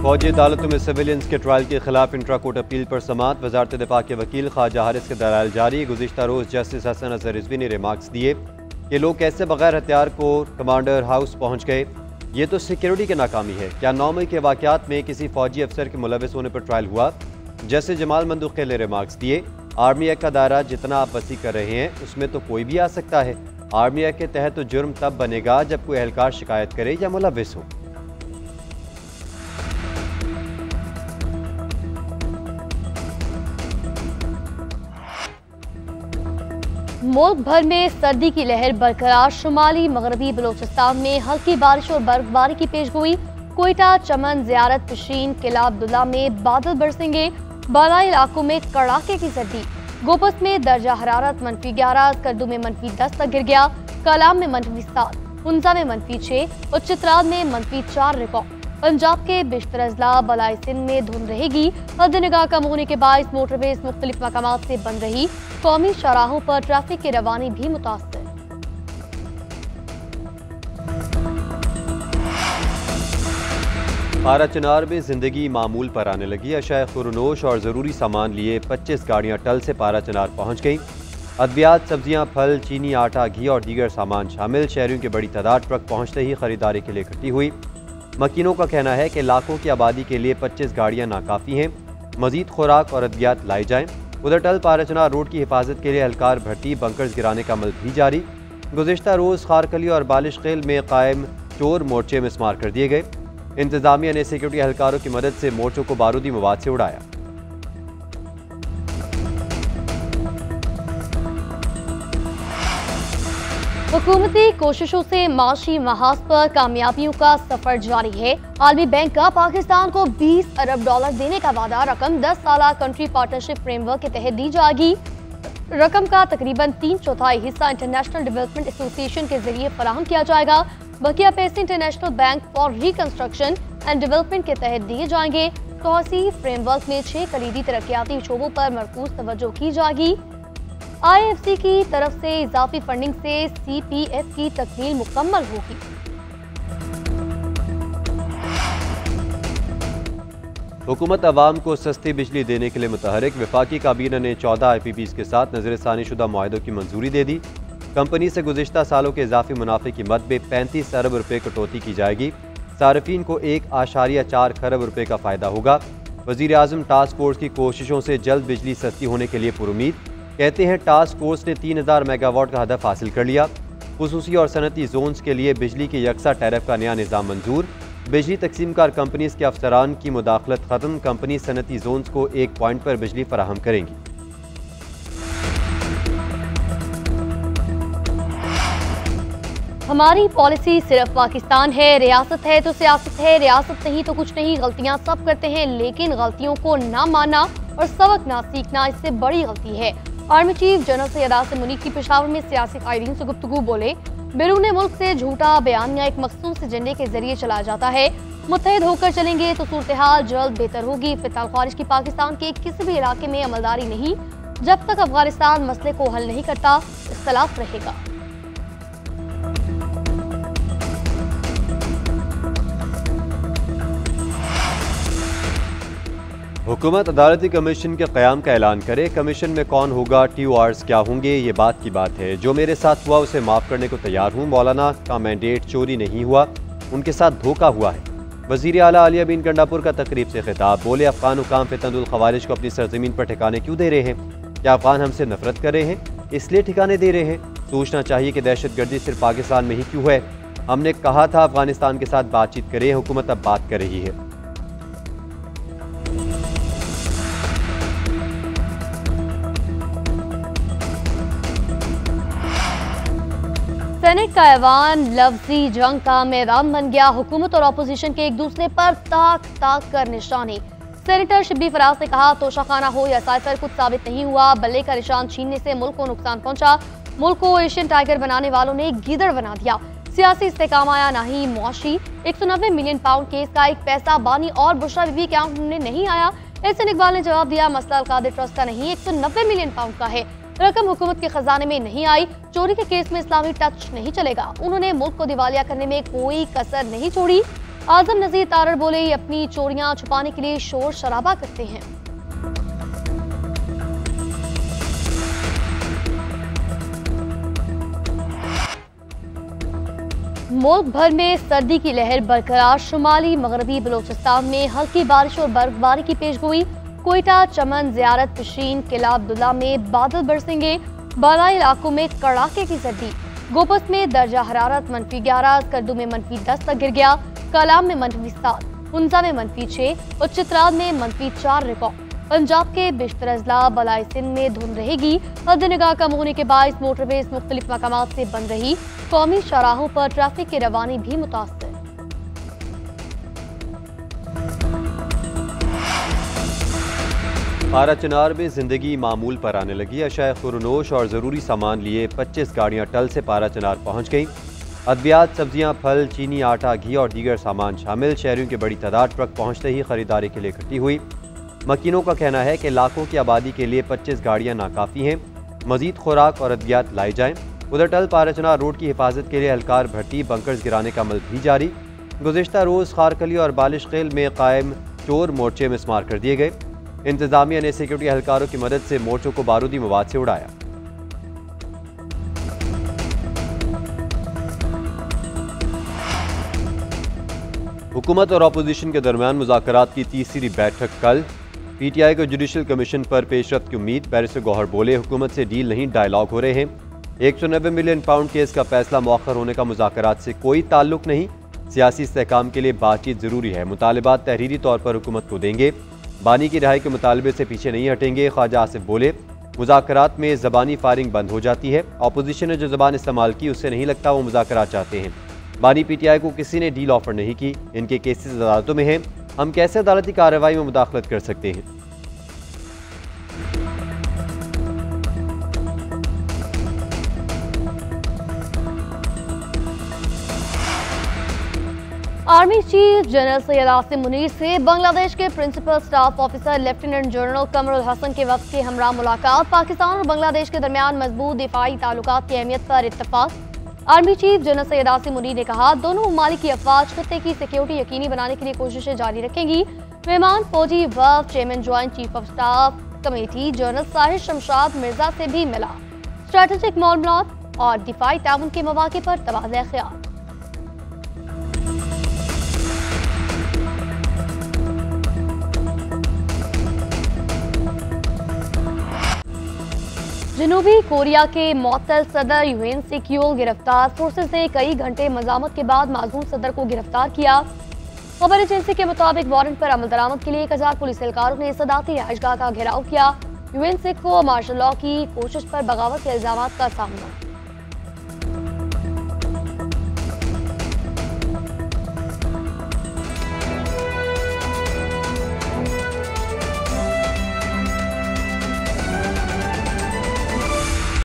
फौजी अदालतों में सिविलियंस के ट्रायल के खिलाफ इंट्रा कोर्ट अपील पर समाअत। वजारत दिफा के वकील ख्वाजा हारिस के दलाइल जारी। गुज़िश्ता रोज़ जस्टिस हसन अजहर रिजवी ने रिमार्क्स दिए कि लोग कैसे बगैर हथियार को कमांडर हाउस पहुँच गए। ये तो सिक्योरिटी की नाकामी है। क्या 9 मई के वाक़यात में किसी फौजी अफसर के मुलविस होने पर ट्रायल हुआ? जस्टिस जमाल मंदूक के लिए रिमार्क्स दिए। आर्मी एक्ट का दायरा जितना आप वसी कर रहे हैं उसमें तो कोई भी आ सकता है। आर्मी एक्ट के तहत तो जुर्म तब बनेगा जब कोई एहलकार शिकायत करे या मुलविस हो। मुल्क भर में सर्दी की लहर बरकरार। शुमाली मगरबी बलोचिस्तान में हल्की बारिश और बर्फबारी की पेशगोई। कोयटा, चमन, ज़ियारत, पिशीन, किला अब्दुल्ला में बादल बरसेंगे। बालाई इलाकों में कड़ाके की सर्दी। गोपस में दर्जा हरारत -11, करदू में -10 तक गिर गया। कलाम में -7, हुंजा में -6 और चित्राल में -4 रिकॉर्ड। पंजाब के बिश्तर अजला, बलाई सिंध में धुंध रहेगी। हद निगाह कम होने के बायस मोटरवेज मुख्तलिफ मकामात से बंद रही। कौमी शाहराहों पर ट्रैफिक की रवानी भी मुतासर। पारा चिनार में जिंदगी मामूल पर आने लगी। अशाए खुरनोश और ज़रूरी सामान लिए 25 गाड़ियां टल से पारा चिनार पहुंच गईं। अद्वियात, सब्जियां, फल, चीनी, आटा, घी और दीगर सामान शामिल। शहरियों की बड़ी तादाद ट्रक पहुंचते ही खरीदारी के लिए इकट्ठी हुई। मकीनों का कहना है कि लाखों की आबादी के लिए 25 गाड़ियां नाकाफ़ी हैं। मजीद खुराक और अद्वियात लाई जाएं। उधर टल पारा चिनार रोड की हिफाजत के लिए एहलकार भर्ती, बंकर्स गिराने का अमल भी जारी। गुज़िश्ता रोज़ खारकली और बालिश खेल में कायम चोर मोर्चे मिसमार कर दिए गए। इंतजामिया ने सिक्योरिटी एहलकारों की मदद से मोर्चों को बारूदी मवाद से उड़ाया। हुकूमती कोशिशों से माशी महाज पर कामयाबियों का सफर जारी है। आलमी बैंक का पाकिस्तान को $20 अरब देने का वादा। रकम 10 साला कंट्री पार्टनरशिप फ्रेमवर्क के तहत दी जाएगी। रकम का तकरीबन 3/4 हिस्सा इंटरनेशनल डेवलपमेंट एसोसिएशन के जरिए फराहम किया जाएगा। बकिया पैसे international bank for reconstruction and development के तहत दिए जाएंगे। तौसी फ्रेमवर्क में 6 कलीदी तरक्याती शोबों पर मरकूज तवज्जो की जाएगी। IFC की तरफ से इजाफी फंडिंग से CPF की तकमील मुकम्मल होगी। हुकूमत अवाम को सस्ती बिजली देने के लिए मुतहरिक। वफाकी काबीना ने 14 IPPs के साथ नजरसानी शुदा मुआहदों की मंजूरी दे दी। कंपनी से गुज़िश्ता सालों के इजाफी मुनाफे की मद में 35 अरब रुपए कटौती की जाएगी। सार्फिन को 1.4 खरब रुपए का फ़ायदा होगा। वज़ीर आज़म टास्क फोर्स की कोशिशों से जल्द बिजली सस्ती होने के लिए पुरुमीद। कहते हैं टास्क फोर्स ने 3000 मेगावाट का हदफ हासिल कर लिया। खुसूसी और सनती जोन्स के लिए बिजली के यकसा टैरिफ का नया निज़ाम मंजूर। बिजली तकसीमकार कंपनीज के अफसरान की मुदाखलत खत्म। कंपनी सनती जोन्स को 1 पॉइंट पर बिजली फराहम करेंगी। हमारी पॉलिसी सिर्फ पाकिस्तान है। रियासत है तो सियासत है, रियासत नहीं तो कुछ नहीं। गलतियां सब करते हैं लेकिन गलतियों को ना मानना और सबक ना सीखना इससे बड़ी गलती है। Army chief general Syed Asim Munir की पेशावर में सियासी कायदीन से गुफ्तगू। बोले, बैरून मुल्क से झूठा बयानिया एक मखसूस एजेंडे के जरिए चलाया जाता है। मुत्तहिद होकर चलेंगे तो सूरत हाल जल्द बेहतर होगी। फिलहाल ख्वारिश की पाकिस्तान के किसी भी इलाके में अमलदारी नहीं। जब तक अफगानिस्तान मसले को हल नहीं करता इख्तलाफ रहेगा। हुकूमत अदालती कमीशन के क़याम का ऐलान करे। कमीशन में कौन होगा, TORs क्या होंगे, ये बात की बात है। जो मेरे साथ हुआ उसे माफ़ करने को तैयार हूँ। मौलाना का मैंडेट चोरी नहीं हुआ, उनके साथ धोखा हुआ है। वज़ीर आला आलिया बिन गंडापुर का तकरीब से खिताब। बोले, अफ़गान हुकाम फितनतुल ख़वारिज को अपनी सरज़मीन पर ठिकाने क्यों दे रहे हैं? क्या अफ़गान हमसे नफरत कर रहे हैं इसलिए ठिकाने दे रहे हैं? सोचना चाहिए कि दहशतगर्दी सिर्फ पाकिस्तान में ही क्यों है। हमने कहा था अफ़गानिस्तान के साथ बातचीत करें, हुकूमत अब बात कर रही है। सेनेट का ऐवान लफ्जी जंग का मैदान बन गया। हुकूमत और अपोजिशन के एक दूसरे पर ताक ताक कर निशाने। सेनेटर शिब्बी फराज ने कहा, तोशाखाना हो या साइफर कुछ साबित नहीं हुआ। बल्ले का निशान छीनने से मुल्क को नुकसान पहुंचा। मुल्क को एशियन टाइगर बनाने वालों ने गीदड़ बना दिया। सियासी इस्तेकाम आया ना ही मुआशी। 190 मिलियन पाउंड केस का 1 पैसा बानी और बुशरा बीबी के अकाउंट में नहीं आया। एहसन इकबाल ने जवाब दिया, मसला अलकादिर ट्रस्ट का नहीं, 190 मिलियन पाउंड का है। रकम हुकूमत के खजाने में नहीं आई। चोरी के केस में इस्लामी टच नहीं चलेगा। उन्होंने मुल्क को दिवालिया करने में कोई कसर नहीं छोड़ी। आजम नजीर तारड़ बोले, ये अपनी चोरियां छुपाने के लिए शोर शराबा करते हैं। मुल्क भर में सर्दी की लहर बरकरार। शुमाली मगरबी बलोचिस्तान में हल्की बारिश और बर्फबारी की पेशगोई। कोयटा, चमन, जियारत, पिशीन, किला अब्दुल्ला में बादल बरसेंगे। बालाई इलाकों में कड़ाके की सर्दी। गोपस में दर्जा हरारत -11, करदू में -10 तक गिर गया। कलाम में -7, हुंजा में -6 और चित्राल में -4 रिकॉर्ड। पंजाब के बिश्तर अजला, बलाई सिंध में धुंध रहेगी। हद निगाह कम होने के बायस मोटरवेज मुख्तलिफ मकामात से बंद रही। कौमी शाहराहों पर ट्रैफिक की रवानी भी मुतासर। पारा चिनार में जिंदगी मामूल पर आने लगी। अशाए खुरनोश और ज़रूरी सामान लिए 25 गाड़ियां टल से पारा चिनार पहुंच गईं। अद्वियात, सब्जियां, फल, चीनी, आटा, घी और दीगर सामान शामिल। शहरियों की बड़ी तादाद ट्रक पहुंचते ही खरीदारी के लिए इकट्ठी हुई। मकीनों का कहना है कि लाखों की आबादी के लिए 25 गाड़ियां नाकाफ़ी हैं। मजीद खुराक और अद्वियात लाई जाएं। उधर टल पारा चिनार रोड की हिफाजत के लिए एहलकार भट्टी बंकर्स गिराने का अमल भी जारी। गुज़िश्ता रोज़ खारकली और बालिश खेल में कायम चोर मोर्चे मिसमार कर दिए गए। इंतजामिया ने सिक्योरिटी एहलकारों की मदद से मोर्चों को बारूदी मवाद से उड़ाया। हुकूमत और अपोजिशन के दरमियान मुज़ाकरात की तीसरी बैठक कल। पीटीआई को जुडिशल कमीशन पर पेशरफ्त की उम्मीद। बैरिस्टर गौहर बोले, हुकूमत से डील नहीं, डायलॉग हो रहे हैं। 190 मिलियन पाउंड केस का फैसला मौखर होने का मुज़ाकरात से कोई ताल्लुक नहीं। सियासी इस्तेहकाम के लिए बातचीत जरूरी है। मुतालिबात तहरीरी तौर पर हुकूमत को देंगे। बानी की रिहाई के मुतालबे से पीछे नहीं हटेंगे। ख्वाजा आसिफ बोले, मुज़ाकरात में ज़बानी फायरिंग बंद हो जाती है। अपोजिशन ने जो ज़बान इस्तेमाल की उससे नहीं लगता वो मुज़ाकरात चाहते हैं। बानी पीटीआई को किसी ने डील ऑफर नहीं की। इनके केसेस अदालतों में हैं। हम कैसे अदालती कार्रवाई में मुदाखलत कर सकते हैं? Army chief general Syed Asim Munir से बांग्लादेश के principal staff officer lieutenant general Kamrul Hasan के वक्त के हमरा मुलाकात। पाकिस्तान और बांग्लादेश के दरमियान मजबूत दिफाई ताल्लुकात की अहमियत पर इत्तफाक। Army chief general Syed Asim Munir ने कहा, दोनों ममालिक की अफवाज खत्ते की सिक्योरिटी यकीनी बनाने के लिए कोशिशें जारी रखेंगी। मेहमान फौजी वफ़द chairman joint chief of staff committee general Sahir Shamshad Mirza से भी मिला। स्ट्रेटेजिक मामलात और दिफाई ताउन के मौके पर तबादला ख्याल। जनूबी कोरिया के मुअत्तल सदर यूएन सिक्योल गिरफ्तार। फोर्सेस ने कई घंटे मज़ामत के बाद माजूम सदर को गिरफ्तार किया। खबर एजेंसी के मुताबिक वारंट पर अमल दरामद के लिए 1000 पुलिस एहलकारों ने सदाती रिहाइशगाह का घेराव किया। यूएन सिक को मार्शल लॉ की कोशिश पर बगावत के इल्जामात का सामना।